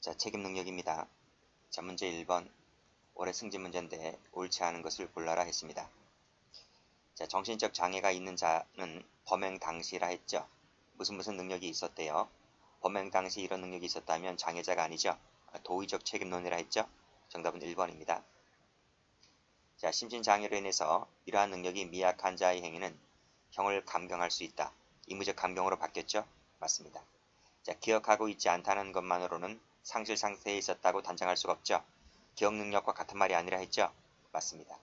자, 책임 능력입니다. 자, 문제 1번. 올해 승진 문제인데 옳지 않은 것을 골라라 했습니다. 자, 정신적 장애가 있는 자는 범행 당시라 했죠. 무슨 능력이 있었대요. 범행 당시 이런 능력이 있었다면 장애자가 아니죠. 도의적 책임론이라 했죠. 정답은 1번입니다. 자, 심신장애로 인해서 이러한 능력이 미약한 자의 행위는 형을 감경할 수 있다. 의무적 감경으로 바뀌었죠. 맞습니다. 자, 기억하고 있지 않다는 것만으로는 상실 상태에 있었다고 단정할 수가 없죠. 기억 능력과 같은 말이 아니라 했죠. 맞습니다.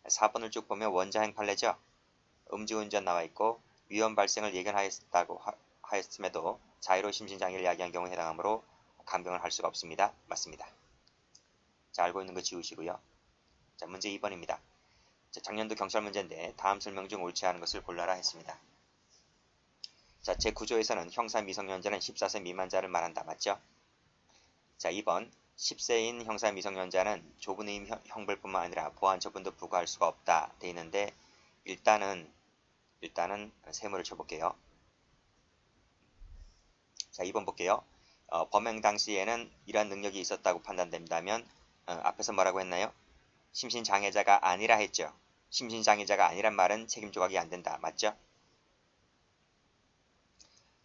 4번을 쭉 보면 원자행 판례죠. 음주운전 나와 있고 위험 발생을 예견하였다고 하였음에도 자의로 심신장애를 야기한 경우에 해당하므로 감경을 할 수가 없습니다. 맞습니다. 자, 알고 있는 거 지우시고요. 자, 문제 2번입니다. 자, 작년도 경찰 문제인데 다음 설명 중 옳지 않은 것을 골라라 했습니다. 자, 제9조에서는 형사 미성년자는 14세 미만자를 말한다. 맞죠? 자, 2번 10세인 형사 미성년자는 좁은 의미 형벌뿐만 아니라 보안 처분도 부과할 수가 없다 돼 있는데 일단은 세모를 쳐볼게요. 자, 2번 볼게요. 범행 당시에는 이러한 능력이 있었다고 판단된다면 앞에서 뭐라고 했나요? 심신장애자가 아니라 했죠. 심신장애자가 아니란 말은 책임 조각이 안 된다. 맞죠?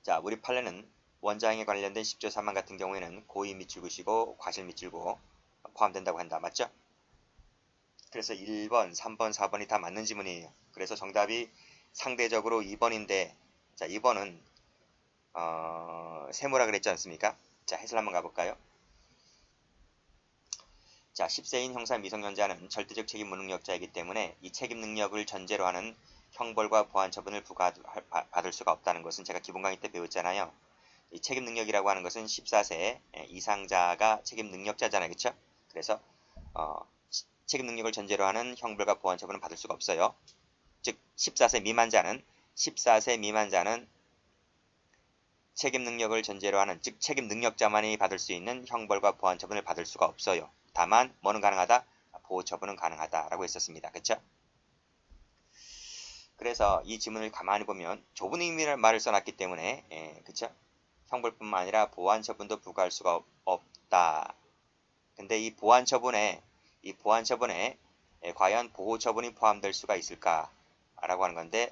자, 우리 판례는 원자행에 관련된 10조 3항 같은 경우에는 고의 밑줄긋이고 과실 밑줄고 포함된다고 한다. 맞죠? 그래서 1번, 3번, 4번이 다 맞는 지문이에요. 그래서 정답이 상대적으로 2번인데 자, 2번은 세모라 그랬지 않습니까? 자, 해설 한번 가볼까요? 자, 10세인 형사 미성년자는 절대적 책임 무능력자이기 때문에 이 책임 능력을 전제로 하는 형벌과 보안 처분을 부과받을 수가 없다는 것은 제가 기본 강의 때 배웠잖아요. 이 책임 능력이라고 하는 것은 14세 이상자가 책임 능력자잖아요. 그쵸? 그래서 책임 능력을 전제로 하는 형벌과 보안 처분은 받을 수가 없어요. 즉 14세 미만자는 책임 능력을 전제로 하는 즉 책임 능력자만이 받을 수 있는 형벌과 보안 처분을 받을 수가 없어요. 다만 뭐는 가능하다? 보호 처분은 가능하다라고 했었습니다. 그쵸? 그래서 이 지문을 가만히 보면 좁은 의미의 말을 써놨기 때문에 그쵸? 형벌뿐만 아니라 보안 처분도 부과할 수가 없다. 근데 이 보안 처분에 과연 보호 처분이 포함될 수가 있을까라고 하는 건데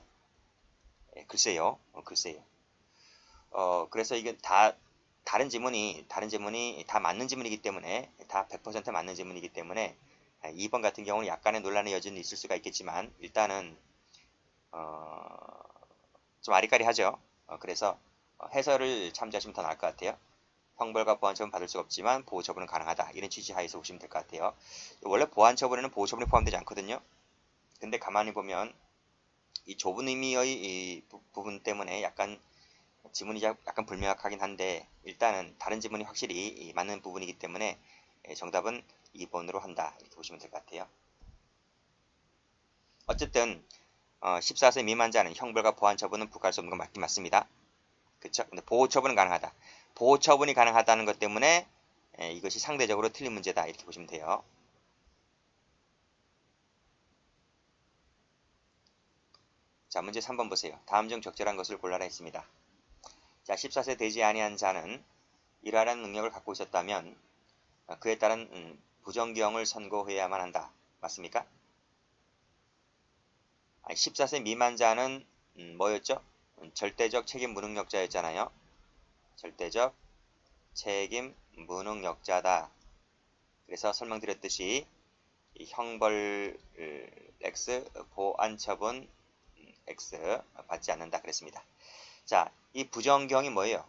글쎄요. 그래서 이게 다른 지문이 다 맞는 지문이기 때문에 다 100% 맞는 지문이기 때문에 2번 같은 경우는 약간의 논란의 여지는 있을 수가 있겠지만 일단은 좀 아리까리하죠. 그래서 해설을 참조하시면 더 나을 것 같아요. 형벌과 보안처분 받을 수가 없지만 보호처분은 가능하다. 이런 취지 하에서 보시면 될 것 같아요. 원래 보안처분에는 보호처분이 포함되지 않거든요. 근데 가만히 보면 이 좁은 의미의 이 부분 때문에 약간 지문이 약간 불명확하긴 한데 일단은 다른 지문이 확실히 맞는 부분이기 때문에 정답은 2번으로 한다. 이렇게 보시면 될 것 같아요. 어쨌든 14세 미만자는 형벌과 보안 처분은 부과할 수 없는 건 맞긴 맞습니다. 그쵸? 근데 보호 처분은 가능하다. 보호 처분이 가능하다는 것 때문에 이것이 상대적으로 틀린 문제다. 이렇게 보시면 돼요. 자, 문제 3번 보세요. 다음 중 적절한 것을 골라라 했습니다. 자, 14세 되지 아니한 자는 이러한 능력을 갖고 있었다면 그에 따른 부정경을 선고해야만 한다. 맞습니까? 14세 미만자는 뭐였죠? 절대적 책임 무능력자였잖아요. 절대적 책임 무능력자다. 그래서 설명드렸듯이 형벌 X, 보안처분 X 받지 않는다 그랬습니다. 자, 이 부정경이 뭐예요?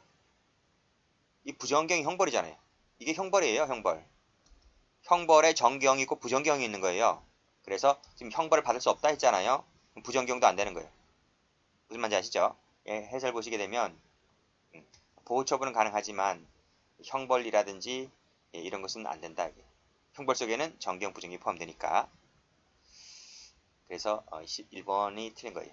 이 부정경이 형벌이잖아요. 이게 형벌이에요, 형벌. 형벌에 정경이 있고 부정경이 있는 거예요. 그래서 지금 형벌을 받을 수 없다 했잖아요. 부정경도 안 되는 거예요. 무슨 말인지 아시죠? 해설 보시게 되면 보호처분은 가능하지만 형벌이라든지 이런 것은 안 된다. 형벌 속에는 정경, 부정이 포함되니까. 그래서 1번이 틀린 거예요.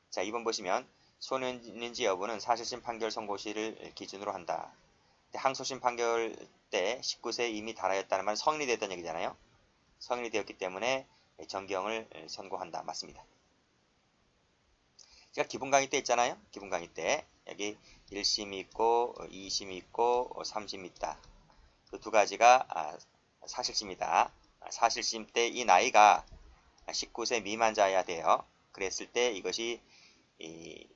자, 2번 보시면 소년인지 여부는 사실심 판결 선고 시를 기준으로 한다. 항소심 판결 때 19세 이미 달하였다는 말은 성인이 됐다는 얘기잖아요. 성인이 되었기 때문에 정경을 선고한다. 맞습니다. 제가 기본 강의 때 있잖아요. 기본 강의 때 여기 1심이 있고 2심이 있고 3심이 있다. 그 두 가지가 사실심이다. 사실심 때 이 나이가 19세 미만자여야 돼요. 그랬을 때 이것이 이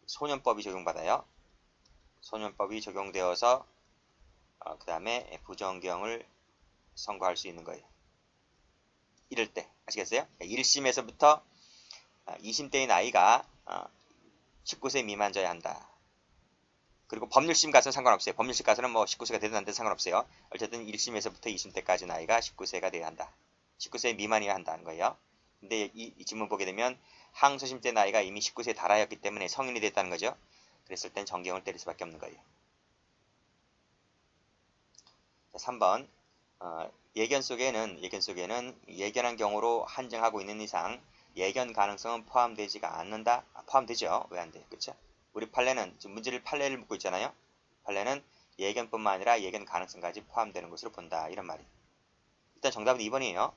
소년법이 적용받아요. 소년법이 적용되어서 그 다음에 부정경을 선고할 수 있는 거예요. 이럴 때 아시겠어요? 1심에서부터 2심 때의 나이가 19세 미만자여야 한다. 그리고 법률심 가서는 상관없어요. 법률심 가서는 뭐 19세가 되든 안 되든 상관없어요. 어쨌든 1심에서부터 2심 때까지 나이가 19세가 되어야 한다. 19세 미만이어야 한다는 거예요. 근데 이 질문 보게 되면 항소심 때 나이가 이미 19세에 달하였기 때문에 성인이 됐다는 거죠. 그랬을 땐 정경을 때릴 수밖에 없는 거예요. 자, 3번 예견 속에는 예견한 경우로 한정하고 있는 이상 예견 가능성은 포함되지가 않는다. 포함되죠. 왜 안 돼? 그렇죠? 우리 판례는 지금 문제를 판례를 묻고 있잖아요. 판례는 예견뿐만 아니라 예견 가능성까지 포함되는 것으로 본다. 이런 말이. 일단 정답은 2번이에요.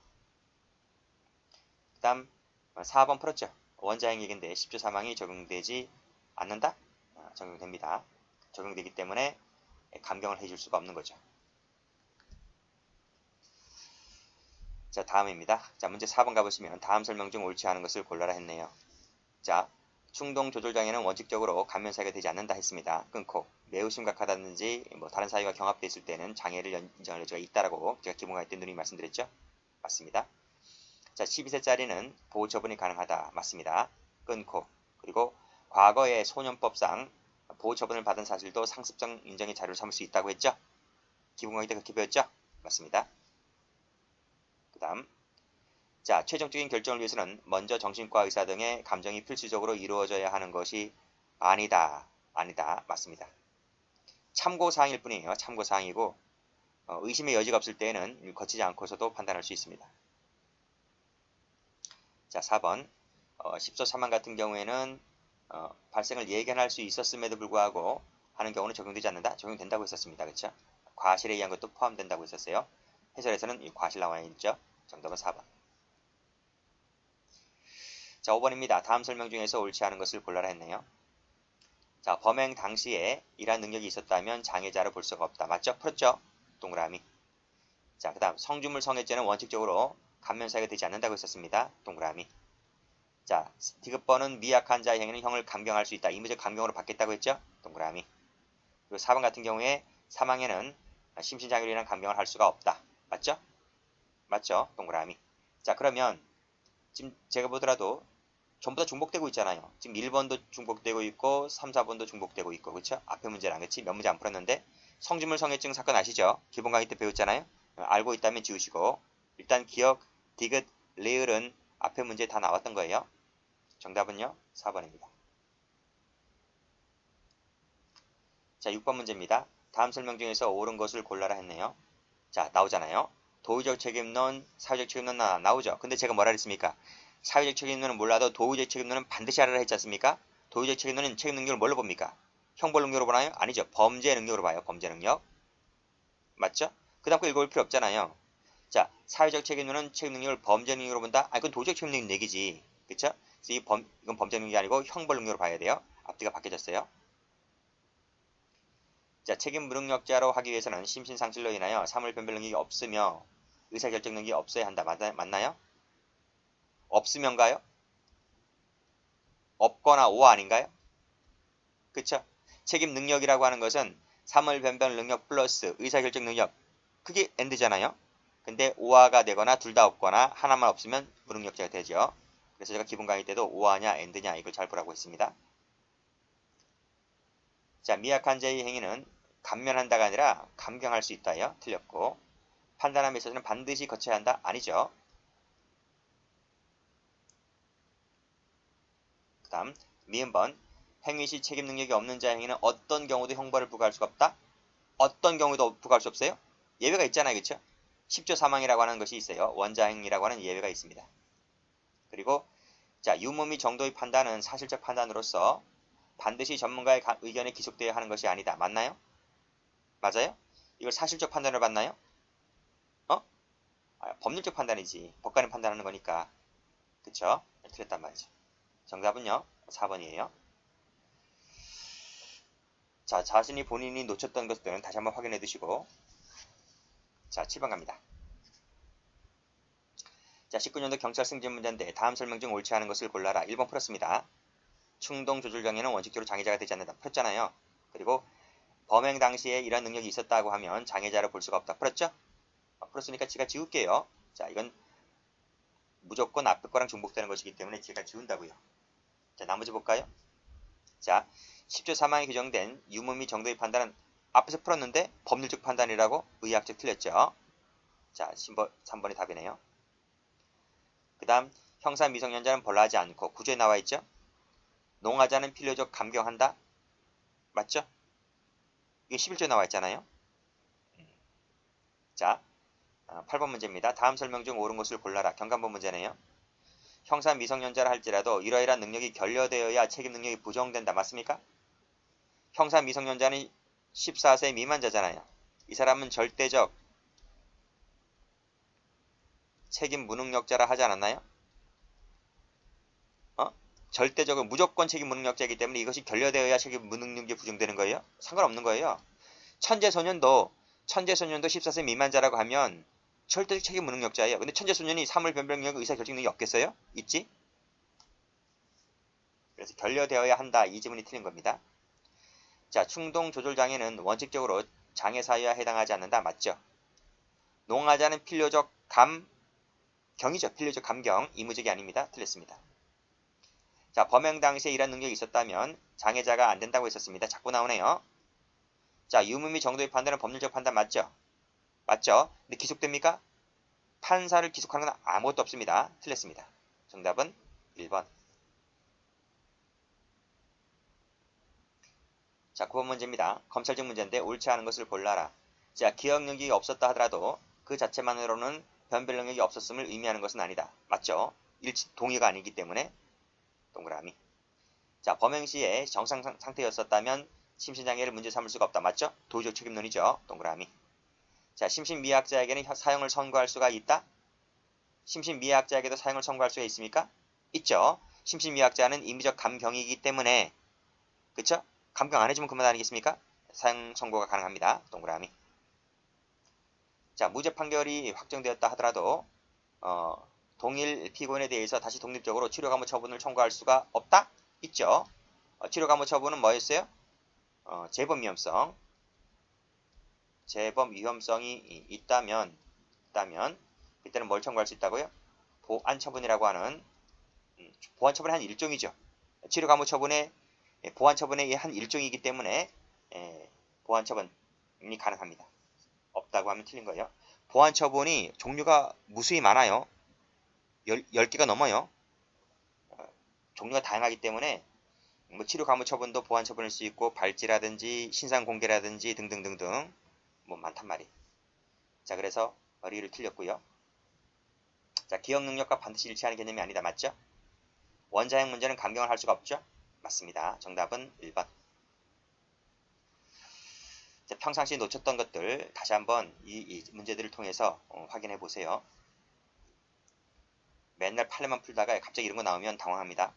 그 다음 4번 풀었죠. 원자행 얘기인데 10조 사망이 적용되지 않는다? 적용됩니다. 적용되기 때문에 감경을 해줄 수가 없는 거죠. 자, 다음입니다. 자, 문제 4번 가보시면 다음 설명 중 옳지 않은 것을 골라라 했네요. 자, 충동 조절장애는 원칙적으로 감면 사유가 되지 않는다 했습니다. 끊고 매우 심각하다든지 뭐 다른 사유가 경합되어 있을 때는 장애를 인정할 여지가 있다라고 제가 기본 강의 때 누누이 말씀드렸죠. 맞습니다. 자, 12세짜리는 보호 처분이 가능하다. 맞습니다. 끊고 그리고 과거의 소년법상 보호 처분을 받은 사실도 상습성 인정의 자료를 삼을 수 있다고 했죠. 기본 강의 때 그렇게 배웠죠. 맞습니다. 그 다음 자, 최종적인 결정을 위해서는 먼저 정신과 의사 등의 감정이 필수적으로 이루어져야 하는 것이 아니다. 맞습니다. 참고사항일 뿐이에요. 참고사항이고 의심의 여지가 없을 때에는 거치지 않고서도 판단할 수 있습니다. 자, 4번 10소 사망 같은 경우에는 발생을 예견할 수 있었음에도 불구하고 하는 경우는 적용되지 않는다. 적용된다고 했었습니다. 그렇죠? 과실에 의한 것도 포함된다고 했었어요. 해설에서는 이 과실 나와 있죠. 정답은 4번. 자, 5번입니다. 다음 설명 중에서 옳지 않은 것을 골라라 했네요. 자, 범행 당시에 이러한 능력이 있었다면 장애자로 볼 수가 없다. 맞죠? 풀었죠? 동그라미. 자, 그 다음 성주물 성애죄는 원칙적으로 감면사유가 되지 않는다고 했었습니다. 동그라미. 자, 디귿번은 미약한 자의 행위는 형을 감경할 수 있다. 임의적 감경으로 받겠다고 했죠? 동그라미. 그리고 4번 같은 경우에 사망에는 심신장애로 인한 감경을 할 수가 없다. 맞죠? 맞죠? 동그라미. 자, 그러면 지금 제가 보더라도 전부 다 중복되고 있잖아요. 지금 1번도 중복되고 있고 3, 4번도 중복되고 있고 그렇죠? 앞에 문제랑 그치? 몇 문제 안 풀었는데 성주물 성애증 사건 아시죠? 기본 강의 때 배웠잖아요. 알고 있다면 지우시고 일단 기억, 디귿, 리을은 앞에 문제 다 나왔던 거예요. 정답은요? 4번입니다. 자, 6번 문제입니다. 다음 설명 중에서 옳은 것을 골라라 했네요. 자, 나오잖아요. 도의적 책임론, 사회적 책임론 나오죠. 근데 제가 뭐라 그랬습니까? 사회적 책임론은 몰라도 도의적 책임론은 반드시 알아라 했지 않습니까? 도의적 책임론은 책임 능력을 뭘로 봅니까? 형벌 능력으로 보나요? 아니죠. 범죄 능력으로 봐요. 범죄 능력. 맞죠? 그 다음 거 읽어볼 필요 없잖아요. 자, 사회적 책임론은 책임 능력을 범죄 능력으로 본다? 아, 이건 도의적 책임 능력 얘기지. 그쵸? 그래서 이건 범죄 능력이 아니고 형벌 능력으로 봐야 돼요. 앞뒤가 바뀌어졌어요. 자, 책임 무능력자로 하기 위해서는 심신상실로 인하여 사물 변별 능력이 없으며 의사결정 능력이 없어야 한다. 맞나요? 없으면가요? 없거나 오 아닌가요? 그쵸? 책임 능력이라고 하는 것은 사물 변별 능력 플러스 의사결정 능력 그게 엔드잖아요. 근데 오화가 되거나 둘 다 없거나 하나만 없으면 무능력자가 되죠. 그래서 제가 기본 강의 때도 오화냐 엔드냐 이걸 잘 보라고 했습니다. 자, 미약한 자의 행위는 감면한다가 아니라 감경할 수 있다요. 틀렸고 판단함에 있어서는 반드시 거쳐야 한다? 아니죠. 그 다음 미음번 행위 시 책임 능력이 없는 자의 행위는 어떤 경우도 형벌을 부과할 수가 없다? 어떤 경우도 부과할 수 없어요? 예외가 있잖아요. 그쵸? 10조 사망이라고 하는 것이 있어요. 원자행위라고 하는 예외가 있습니다. 그리고 자, 유무 및 정도의 판단은 사실적 판단으로서 반드시 전문가의 의견에 기속되어야 하는 것이 아니다. 맞나요? 맞아요? 이걸 사실적 판단을 받나요? 법률적 판단이지. 법관이 판단하는 거니까. 그쵸? 틀렸단 말이죠. 정답은요. 4번이에요. 자, 자신이 본인이 놓쳤던 것들은 다시 한번 확인해 두시고. 자, 7번 갑니다. 자, 19년도 경찰 승진 문제인데 다음 설명 중 옳지 않은 것을 골라라. 1번 풀었습니다. 충동 조절 장애는 원칙적으로 장애자가 되지 않는다. 풀었잖아요. 그리고 범행 당시에 이런 능력이 있었다고 하면 장애자로 볼 수가 없다. 풀었죠? 풀었으니까 제가 지울게요. 자, 이건 무조건 앞에 거랑 중복되는 것이기 때문에 제가 지운다고요. 자, 나머지 볼까요? 자, 10조 3항에 규정된 유무 및 정도의 판단은 앞에서 풀었는데 법률적 판단이라고 의학적 틀렸죠. 자, 3번이 답이네요. 그 다음 형사 미성년자는 벌하지 않고 구조에 나와 있죠. 농하자는 필요적 감경한다. 맞죠? 이게 11조에 나와 있잖아요. 자, 8번 문제입니다. 다음 설명 중 옳은 것을 골라라. 경감본 문제네요. 형사 미성년자라 할지라도 이러이러한 능력이 결여되어야 책임 능력이 부정된다. 맞습니까? 형사 미성년자는 14세 미만자잖아요. 이 사람은 절대적 책임 무능력자라 하지 않았나요? 절대적으로 무조건 책임 무능력자이기 때문에 이것이 결여되어야 책임 무능력이 부정되는 거예요? 상관없는 거예요. 천재소년도 14세 미만자라고 하면 절대적 책임 무능력자예요. 근데 천재소년이 사물 변별력 의사결정력이 없겠어요? 있지? 그래서 결여되어야 한다. 이 지문이 틀린 겁니다. 자, 충동조절장애는 원칙적으로 장애 사유에 해당하지 않는다. 맞죠? 농하자는 필요적 감경이죠. 필요적 감경. 의무적이 아닙니다. 틀렸습니다. 자, 범행 당시에 이런 능력이 있었다면 장애자가 안 된다고 했었습니다. 자꾸 나오네요. 자, 유무 및 정도의 판단은 법률적 판단 맞죠? 맞죠? 근데 기속됩니까? 판사를 기속하는 건 아무것도 없습니다. 틀렸습니다. 정답은 1번. 자, 9번 문제입니다. 검찰직 문제인데 옳지 않은 것을 골라라. 자, 기억력이 없었다 하더라도 그 자체만으로는 변별 능력이 없었음을 의미하는 것은 아니다. 맞죠? 동의가 아니기 때문에 동그라미. 자, 범행 시에 정상 상태였었다면 심신장애를 문제 삼을 수가 없다. 맞죠? 도의적 책임론이죠. 동그라미. 자, 심신미약자에게는 사형을 선고할 수가 있다? 심신미약자에게도 사형을 선고할 수가 있습니까? 있죠. 심신미약자는 임의적 감경이기 때문에, 그쵸? 감경 안 해주면 그만 아니겠습니까? 사형 선고가 가능합니다. 동그라미. 자, 무죄 판결이 확정되었다 하더라도 동일 피고인에 대해서 다시 독립적으로 치료감호 처분을 청구할 수가 없다? 있죠. 치료감호 처분은 뭐였어요? 재범 위험성. 재범 위험성이 있다면 그때는 뭘 청구할 수 있다고요? 보안처분이라고 하는 보안처분의 한 일종이죠. 치료감호 처분의 보안처분의 한 일종이기 때문에 보안처분이 가능합니다. 없다고 하면 틀린 거예요. 보안처분이 종류가 무수히 많아요. 10개가 넘어요. 종류가 다양하기 때문에 뭐 치료감호처분도 보안처분일 수 있고 발찌라든지 신상공개라든지 등등등등 뭐 많단 말이에요. 자, 그래서 어리를 틀렸고요. 자, 기억능력과 반드시 일치하는 개념이 아니다. 맞죠? 원자형 문제는 감경을 할 수가 없죠? 맞습니다. 정답은 1번. 자, 평상시에 놓쳤던 것들 다시 한번 이 문제들을 통해서 확인해 보세요. 맨날 판례만 풀다가 갑자기 이런 거 나오면 당황합니다.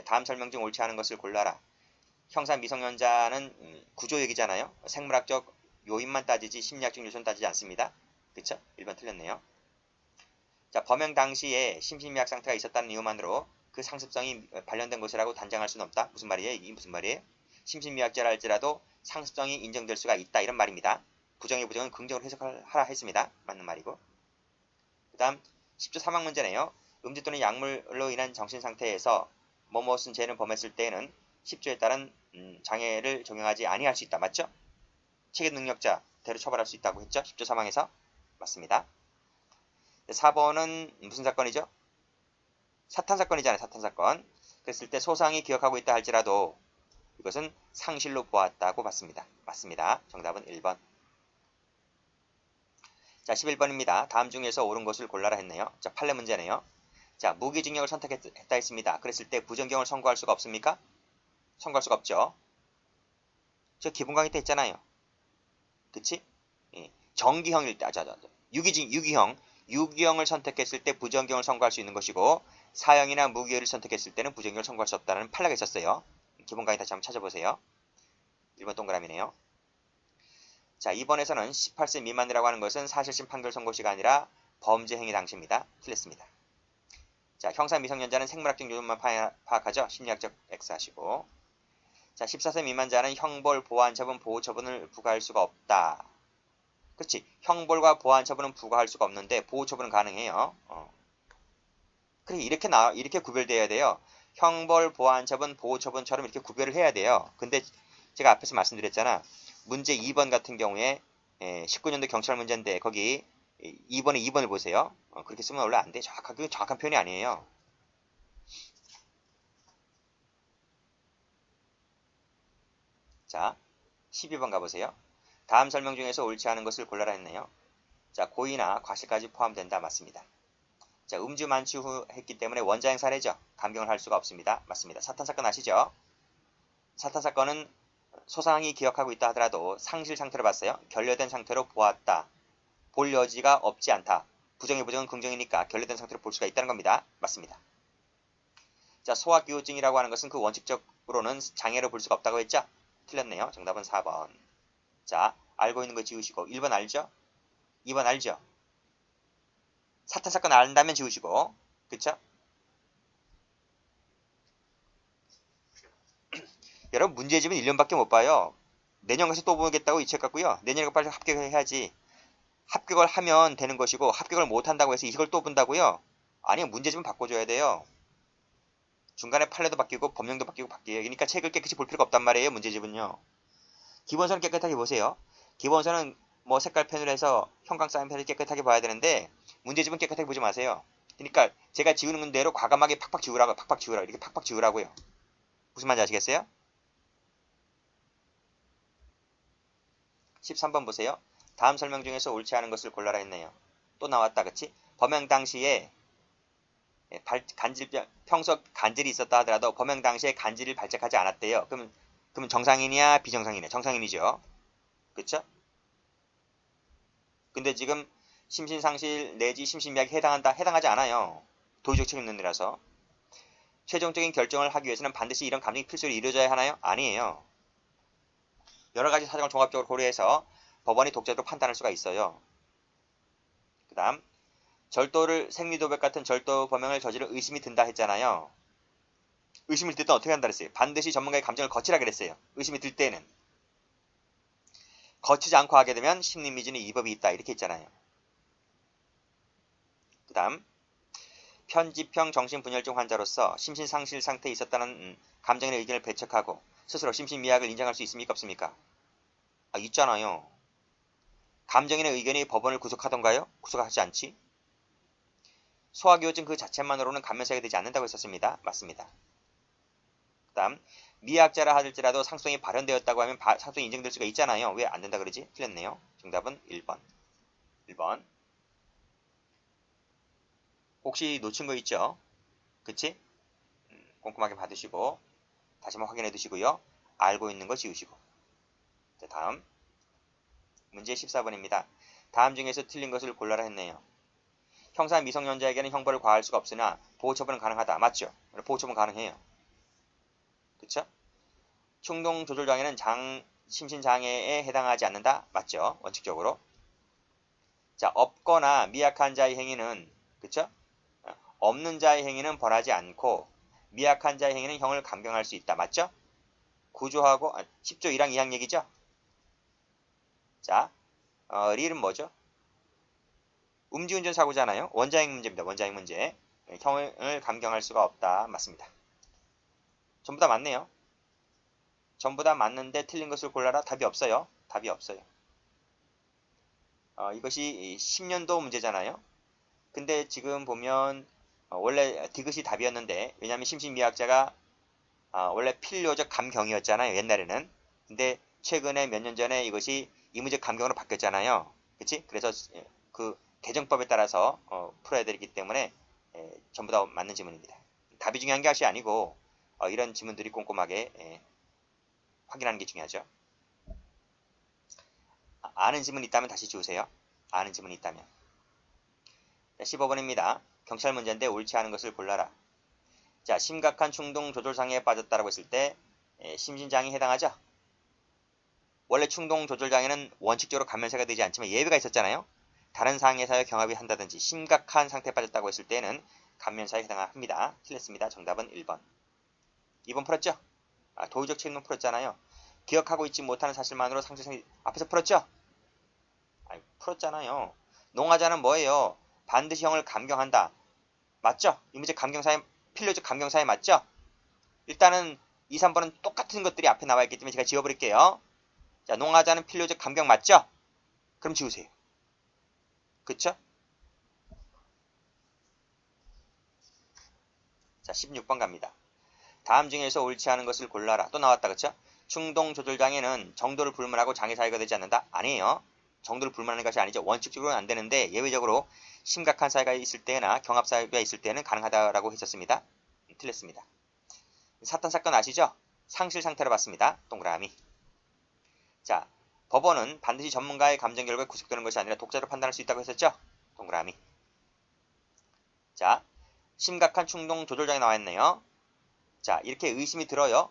다음 설명 중 옳지 않은 것을 골라라. 형사 미성년자는 구조역이잖아요. 생물학적 요인만 따지지 심리학적 요소는 따지지 않습니다. 그쵸? 1번 틀렸네요. 자, 범행 당시에 심신미약 상태가 있었다는 이유만으로 그 상습성이 발현된 것이라고 단정할 수는 없다. 무슨 말이에요? 이게 무슨 말이에요? 심신미약자라 할지라도 상습성이 인정될 수가 있다. 이런 말입니다. 부정의 부정은 긍정으로 해석하라 했습니다. 맞는 말이고. 그 다음 10조 3항 문제네요. 음주 또는 약물로 인한 정신상태에서 뭐뭇은 죄를 범했을 때에는 10조에 따른 장애를 적용하지 아니할 수 있다. 맞죠? 책임능력자대로 처벌할 수 있다고 했죠? 10조 3항에서. 맞습니다. 4번은 무슨 사건이죠? 사탄사건이잖아요. 사탄사건. 그랬을 때 소상히 기억하고 있다 할지라도 이것은 상실로 보았다고 봤습니다. 맞습니다. 정답은 1번. 자, 11번입니다. 다음 중에서 옳은 것을 골라라 했네요. 자, 판례 문제네요. 자, 무기징역을 선택했다 했습니다. 그랬을 때 부정경을 선고할 수가 없습니까? 선고할 수가 없죠. 저 기본 강의 때 했잖아요. 그치? 예. 정기형일 때, 유기형을 선택했을 때 부정경을 선고할 수 있는 것이고, 사형이나 무기를 선택했을 때는 부정경을 선고할 수 없다는 판례가 있었어요. 기본 강의 다시 한번 찾아보세요. 1번 동그라미네요. 자, 2번에서는 18세 미만이라고 하는 것은 사실심 판결 선고 시가 아니라 범죄 행위 당시입니다. 틀렸습니다. 자, 형사 미성년자는 생물학적 요건만 파악하죠. 심리학적 X 하시고. 자, 14세 미만자는 형벌, 보완 처분, 보호 처분을 부과할 수가 없다. 그렇지. 형벌과 보완 처분은 부과할 수가 없는데 보호 처분은 가능해요. 그래, 이렇게 구별돼야 돼요. 형벌, 보완 처분, 보호 처분처럼 이렇게 구별을 해야 돼요. 근데 제가 앞에서 말씀드렸잖아. 문제 2번 같은 경우에 19년도 경찰 문제인데 거기 2번에 2번을 보세요. 그렇게 쓰면 원래 안 돼. 정확한 표현이 아니에요. 자, 12번 가보세요. 다음 설명 중에서 옳지 않은 것을 골라라 했네요. 자, 고의나 과실까지 포함된다. 맞습니다. 자, 음주 만취 후 했기 때문에 원자행 살해죠. 감경을 할 수가 없습니다. 맞습니다. 사탄 사건 아시죠? 사탄 사건은 소상이 기억하고 있다 하더라도 상실 상태로 봤어요. 결려된 상태로 보았다. 볼 여지가 없지 않다. 부정의 부정은 긍정이니까 결려된 상태로 볼 수가 있다는 겁니다. 맞습니다. 자, 소아기호증이라고 하는 것은 그 원칙적으로는 장애로 볼 수가 없다고 했죠? 틀렸네요. 정답은 4번. 자, 알고 있는 거 지우시고 1번 알죠? 2번 알죠? 사탄 사건 안다면 지우시고 그쵸? 여러분 문제집은 1년밖에 못 봐요. 내년 가서 또 보겠다고 이 책 같고요. 내년에 빨리 합격해야지. 합격을 하면 되는 것이고 합격을 못한다고 해서 이걸 또 본다고요? 아니요. 문제집은 바꿔줘야 돼요. 중간에 판례도 바뀌고 법령도 바뀌고 바뀌어요. 그러니까 책을 깨끗이 볼 필요가 없단 말이에요. 문제집은요. 기본서는 깨끗하게 보세요. 기본서는 뭐 색깔 펜으로 해서 형광 사인펜을 깨끗하게 봐야 되는데 문제집은 깨끗하게 보지 마세요. 그러니까 제가 지우는 대로 과감하게 팍팍 지우라고 이렇게 팍팍 지우라고요. 무슨 말인지 아시겠어요? 13번 보세요. 다음 설명 중에서 옳지 않은 것을 골라라 했네요. 또 나왔다 그치? 범행 당시에 평소 간질이 있었다 하더라도 범행 당시에 간질을 발작하지 않았대요. 그러면 정상인이야 비정상인이야? 정상인이죠. 그쵸? 근데 지금 심신상실 내지 심신미약에 해당하지 않아요. 도의적 책임론이라서. 최종적인 결정을 하기 위해서는 반드시 이런 감정이 필수로 이루어져야 하나요? 아니에요. 여러 가지 사정을 종합적으로 고려해서 법원이 독자적으로 판단할 수가 있어요. 그 다음 생리도백 같은 절도 범행을 저지를 의심이 든다 했잖아요. 의심을 들 때 어떻게 한다 그랬어요? 반드시 전문가의 감정을 거치라 그랬어요. 의심이 들 때는. 거치지 않고 하게 되면 심리미진의 위법이 있다 이렇게 했잖아요. 그 다음 편집형 정신분열증 환자로서 심신상실 상태에 있었다는 감정의 의견을 배척하고 스스로 심신미약을 인정할 수 있습니까? 없습니까? 있잖아요. 감정인의 의견이 법원을 구속하던가요? 구속하지 않지? 소아기호증 그 자체만으로는 감면사가 되지 않는다고 했었습니다. 맞습니다. 그 다음 미약자라 하더라도 상속이 발현되었다고 하면 상속이 인정될 수가 있잖아요. 왜 안 된다 그러지? 틀렸네요. 정답은 1번. 1번. 혹시 놓친 거 있죠? 그치? 꼼꼼하게 받으시고 다시 한번 확인해 두시고요. 알고 있는 거 지우시고. 자, 다음 문제 14번입니다. 다음 중에서 틀린 것을 골라라 했네요. 형사 미성년자에게는 형벌을 과할 수가 없으나 보호처분은 가능하다. 맞죠? 보호처분 가능해요. 그쵸? 충동조절장애는 심신장애에 해당하지 않는다. 맞죠? 원칙적으로. 자, 없거나 미약한 자의 행위는 그쵸? 없는 자의 행위는 벌하지 않고 미약한 자의 행위는 형을 감경할 수 있다. 맞죠? 구조하고 10조 1항 2항 얘기죠? 자, 릴은 뭐죠? 음주운전 사고잖아요. 원자행 문제입니다. 원자행 문제. 형을 감경할 수가 없다. 맞습니다. 전부 다 맞네요. 전부 다 맞는데 틀린 것을 골라라. 답이 없어요. 답이 없어요. 이것이 10년도 문제잖아요. 근데 지금 보면 원래 디귿이 답이었는데 왜냐하면 심신미약자가 원래 필요적 감경이었잖아요. 옛날에는. 근데 최근에 몇 년 전에 이것이 의무적 감경으로 바뀌었잖아요. 그치? 그래서 그 개정법에 따라서 풀어야 되기 때문에 전부 다 맞는 지문입니다. 답이 중요한 게 아니고 이런 지문들이 꼼꼼하게 확인하는 게 중요하죠. 아는 지문이 있다면 다시 주우세요. 아는 지문이 있다면. 자, 15번입니다. 경찰 문제인데 옳지 않은 것을 골라라. 자, 심각한 충동 조절 장애에 빠졌다라고 했을 때 심신장애에 해당하죠? 원래 충동 조절 장애는 원칙적으로 감면사가 되지 않지만 예외가 있었잖아요. 다른 상황에서야 경합이 한다든지 심각한 상태에 빠졌다고 했을 때는 감면사에 해당합니다. 틀렸습니다. 정답은 1번. 2번 풀었죠? 도의적 책임론 풀었잖아요. 기억하고 있지 못하는 사실만으로 상쇄성이 앞에서 풀었죠? 풀었잖아요. 농화자는 뭐예요? 반드시 형을 감경한다. 맞죠? 이 문제 감경사에 필요적 감경사에 맞죠? 일단은 2, 3번은 똑같은 것들이 앞에 나와 있기 때문에 제가 지워버릴게요. 자, 농화자는 필요적 감경 맞죠? 그럼 지우세요. 그쵸? 자, 16번 갑니다. 다음 중에서 옳지 않은 것을 골라라. 또 나왔다. 그쵸? 충동 조절 장애는 정도를 불문하고 장애 사유가 되지 않는다? 아니에요. 정도를 불문하는 것이 아니죠. 원칙적으로는 안 되는데 예외적으로 심각한 사유가 있을 때나 경합 사유가 있을 때는 가능하다라고 했었습니다. 틀렸습니다. 사건 사건 아시죠? 상실 상태로 봤습니다. 동그라미. 자, 법원은 반드시 전문가의 감정 결과에 구속되는 것이 아니라 독자로 판단할 수 있다고 했었죠? 동그라미. 자, 심각한 충동 조절장애 나와있네요. 자, 이렇게 의심이 들어요.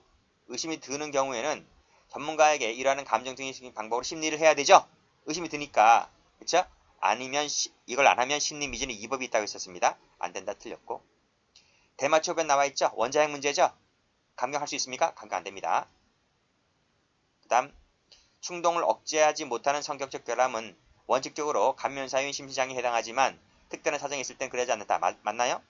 의심이 드는 경우에는 전문가에게 이러한 감정 등의 방법으로 심리를 해야 되죠? 의심이 드니까. 그쵸? 아니면 이걸 안 하면 심리 미진의 2법이 있다고 했었습니다. 안 된다. 틀렸고. 대마초변 나와있죠? 원자핵 문제죠? 감경할 수 있습니까? 감경 안 됩니다. 그 다음 충동을 억제하지 못하는 성격적 결함은 원칙적으로 감면사유인 심신장애에 해당하지만 특별한 사정이 있을 땐 그러지 않는다. 맞나요?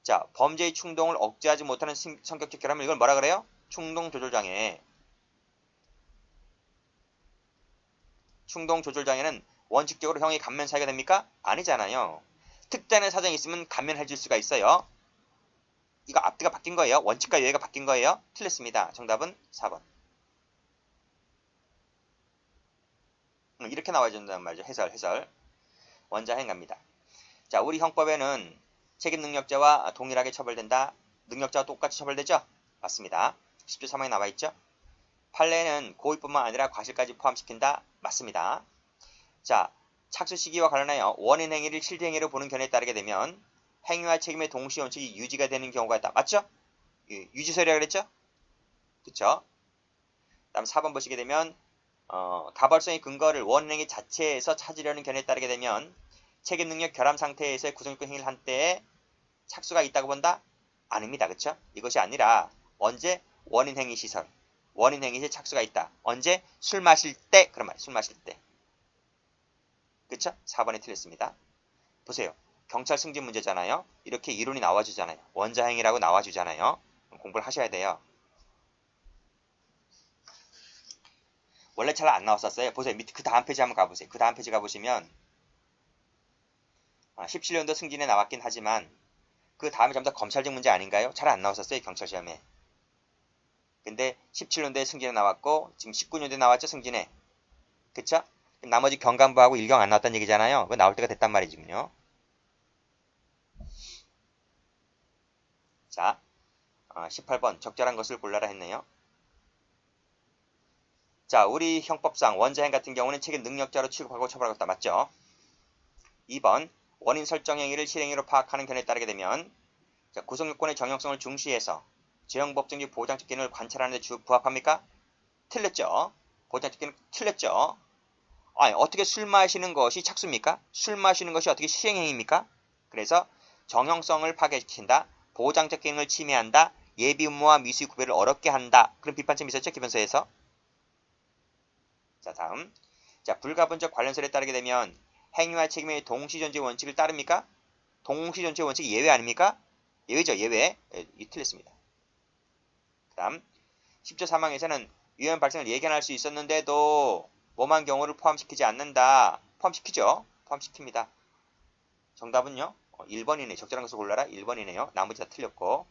자, 범죄의 충동을 억제하지 못하는 성격적 결함을 이걸 뭐라 그래요? 충동조절장애. 충동조절장애는 원칙적으로 형이 감면사유가 됩니까? 아니잖아요. 특단의 사정이 있으면 감면해줄 수가 있어요. 이거 앞뒤가 바뀐 거예요. 원칙과 예외가 바뀐 거예요. 틀렸습니다. 정답은 4번. 이렇게 나와야 된다는 말이죠. 해설. 원자행 갑니다. 자, 우리 형법에는 책임 능력자와 동일하게 처벌된다. 능력자와 똑같이 처벌되죠? 맞습니다. 10조 3항에 나와 있죠? 판례는 고의뿐만 아니라 과실까지 포함시킨다. 맞습니다. 자, 착수 시기와 관련하여 원인 행위를 실제 행위로 보는 견해에 따르게 되면 행위와 책임의 동시 원칙이 유지가 되는 경우가 있다. 맞죠? 유지설이라고 그랬죠? 그쵸? 다음 4번 보시게 되면 가벌성의 근거를 원인 행위 자체에서 찾으려는 견해에 따르게 되면 책임 능력 결함 상태에서의 구성요건 행위를 한 때에 착수가 있다고 본다? 아닙니다. 그쵸? 이것이 아니라 언제? 원인 행위 시설. 원인 행위에 착수가 있다. 언제? 술 마실 때. 그런 말. 술 마실 때. 그쵸? 4번이 틀렸습니다. 보세요. 경찰 승진 문제잖아요. 이렇게 이론이 나와주잖아요. 원자행위라고 나와주잖아요. 공부를 하셔야 돼요. 원래 잘 안 나왔었어요. 보세요. 밑에 그 다음 페이지 한번 가보세요. 그 다음 페이지 가보시면 17년도 승진에 나왔긴 하지만 그 다음에 전부 다 검찰직 문제 아닌가요? 잘 안 나왔었어요. 경찰 시험에. 근데 17년도에 승진에 나왔고 지금 19년도에 나왔죠. 승진에. 그쵸? 나머지 경감부하고 일경 안 나왔다는 얘기잖아요. 그 나올 때가 됐단 말이지요. 자, 18번 적절한 것을 골라라 했네요. 자, 우리 형법상 원자행 같은 경우는 책임 능력자로 취급하고 처벌하겠다. 맞죠? 2번 원인 설정 행위를 실행위로 파악하는 견해에 따르게 되면 구성요건의 정형성을 중시해서 재형법정지 보장적 기능을 관찰하는 데 부합합니까? 틀렸죠. 보장적 기능 틀렸죠. 아니, 어떻게 술 마시는 것이 착수입니까? 술 마시는 것이 어떻게 시행행위입니까? 그래서 정형성을 파괴시킨다. 보장적 기능을 침해한다. 예비 음모와 미수의 구별을 어렵게 한다. 그런 비판점이 있었죠. 기본서에서. 자, 다음. 자, 불가분적 관련설에 따르게 되면 행위와 책임의 동시존재 원칙을 따릅니까? 동시존재 원칙이 예외 아닙니까? 예외죠. 예외. 이 틀렸습니다. 그 다음 10조 3항에서는 위험 발생을 예견할 수 있었는데도 뭐만 경우를 포함시키지 않는다. 포함시키죠. 포함시킵니다. 정답은요. 1번이네. 적절한 것을 골라라. 1번이네요. 나머지 다 틀렸고.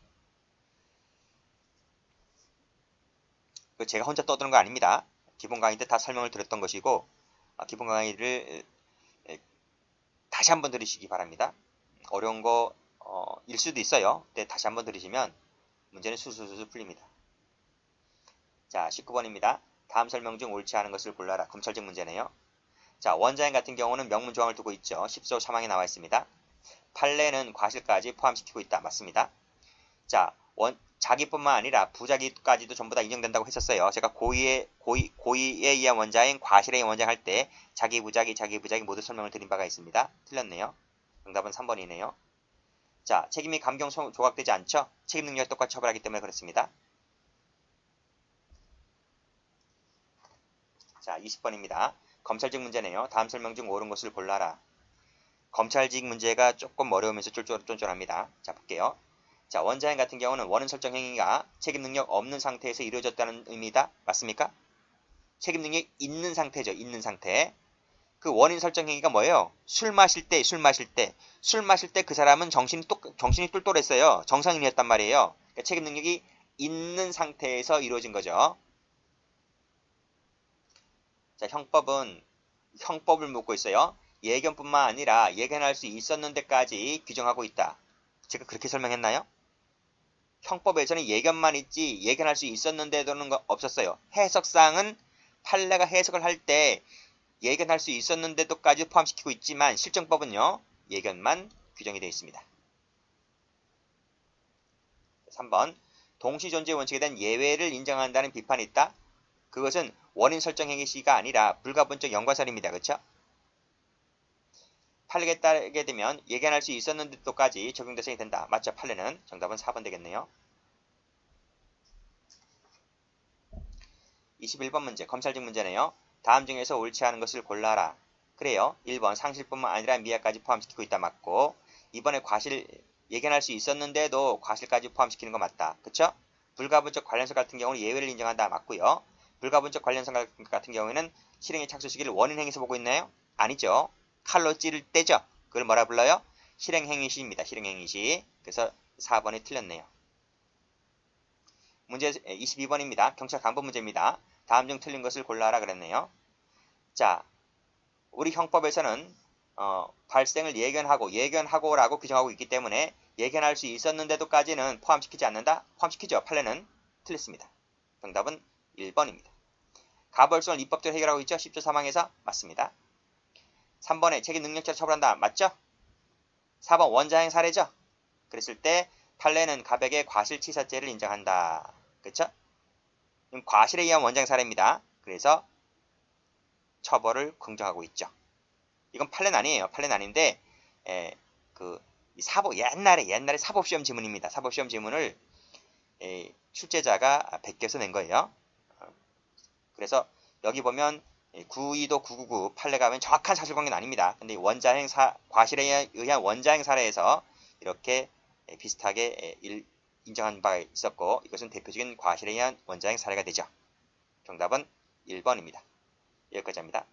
제가 혼자 떠드는 거 아닙니다. 기본 강의 때 다 설명을 드렸던 것이고 기본 강의를 다시 한번 들으시기 바랍니다. 어려운 거 일 수도 있어요. 근데 다시 한번 들으시면 문제는 수수수 풀립니다. 자, 19번입니다. 다음 설명 중 옳지 않은 것을 골라라. 검찰직 문제네요. 자, 원자행 같은 경우는 명문 조항을 두고 있죠. 10조 3항에 나와 있습니다. 판례는 과실까지 포함시키고 있다. 맞습니다. 자, 자기뿐만 아니라 부자기까지도 전부 다 인정된다고 했었어요. 제가 고의에 의한 원자행, 과실에 의한 원자행 할 때 자기 부자기 모두 설명을 드린 바가 있습니다. 틀렸네요. 정답은 3번이네요. 자, 책임이 감경 조각되지 않죠? 책임 능력 똑같이 처벌하기 때문에 그렇습니다. 자, 20번입니다. 검찰직 문제네요. 다음 설명 중 옳은 것을 골라라. 검찰직 문제가 조금 어려우면서 쫀쫀합니다. 자, 볼게요. 자, 원자행 같은 경우는 원인 설정 행위가 책임 능력 없는 상태에서 이루어졌다는 의미다. 맞습니까? 책임 능력 있는 상태죠. 있는 상태. 그 원인 설정 행위가 뭐예요? 술 마실 때 그 사람은 정신이 똘똘했어요. 정상인이었단 말이에요. 그러니까 책임 능력이 있는 상태에서 이루어진 거죠. 자, 형법을 묻고 있어요. 예견뿐만 아니라 예견할 수 있었는데까지 규정하고 있다. 제가 그렇게 설명했나요? 형법에서는 예견만 있지 예견할 수 있었는데도는 없었어요. 해석상은 판례가 해석을 할 때 예견할 수 있었는데도까지 포함시키고 있지만 실정법은요. 예견만 규정이 되어 있습니다. 3번 동시존재 원칙에 대한 예외를 인정한다는 비판이 있다. 그것은 원인 설정 행위 시가 아니라 불가분적 연관설입니다. 그렇죠? 판례에 따르게 되면 예견할 수 있었는데도까지 적용 대상이 된다. 맞죠? 판례는 정답은 4번 되겠네요. 21번 문제 검찰직 문제네요. 다음 중에서 옳지 않은 것을 골라라. 그래요. 1번 상실뿐만 아니라 미화까지 포함시키고 있다. 맞고 2번에 과실 예견할 수 있었는데도 과실까지 포함시키는 거 맞다. 그쵸? 불가분적 관련성 같은 경우는 예외를 인정한다. 맞고요. 불가분적 관련성 같은 경우에는 실행의 착수 시기를 원인행위에서 보고 있나요? 아니죠. 칼로 찌를 때죠. 그걸 뭐라 불러요? 실행행위시입니다. 실행행위시. 그래서 4번이 틀렸네요. 문제 22번입니다. 경찰 간부 문제입니다. 다음 중 틀린 것을 골라라 그랬네요. 자, 우리 형법에서는 발생을 예견하고라고 규정하고 있기 때문에 예견할 수 있었는데도까지는 포함시키지 않는다? 포함시키죠. 판례는 틀렸습니다. 정답은 1번입니다. 가벌성을 입법적으로 해결하고 있죠. 10조 사망에서 맞습니다. 3번에 책임 능력자를 처벌한다. 맞죠? 4번 원자행 사례죠. 그랬을 때 판례는 가백의 과실치사죄를 인정한다. 그렇죠? 과실에 의한 원자행 사례입니다. 그래서 처벌을 긍정하고 있죠. 이건 판례는 아니에요. 판례는 아닌데 옛날에 사법시험 지문입니다. 사법시험 지문을 출제자가 베껴서 낸 거예요. 그래서 여기 보면 922도 999 판례가 하면 정확한 사실관계는 아닙니다. 근데 과실에 의한 원자행 사례에서 이렇게 비슷하게 인정한 바가 있었고 이것은 대표적인 과실에 의한 원자행 사례가 되죠. 정답은 1번입니다. 여기까지 합니다.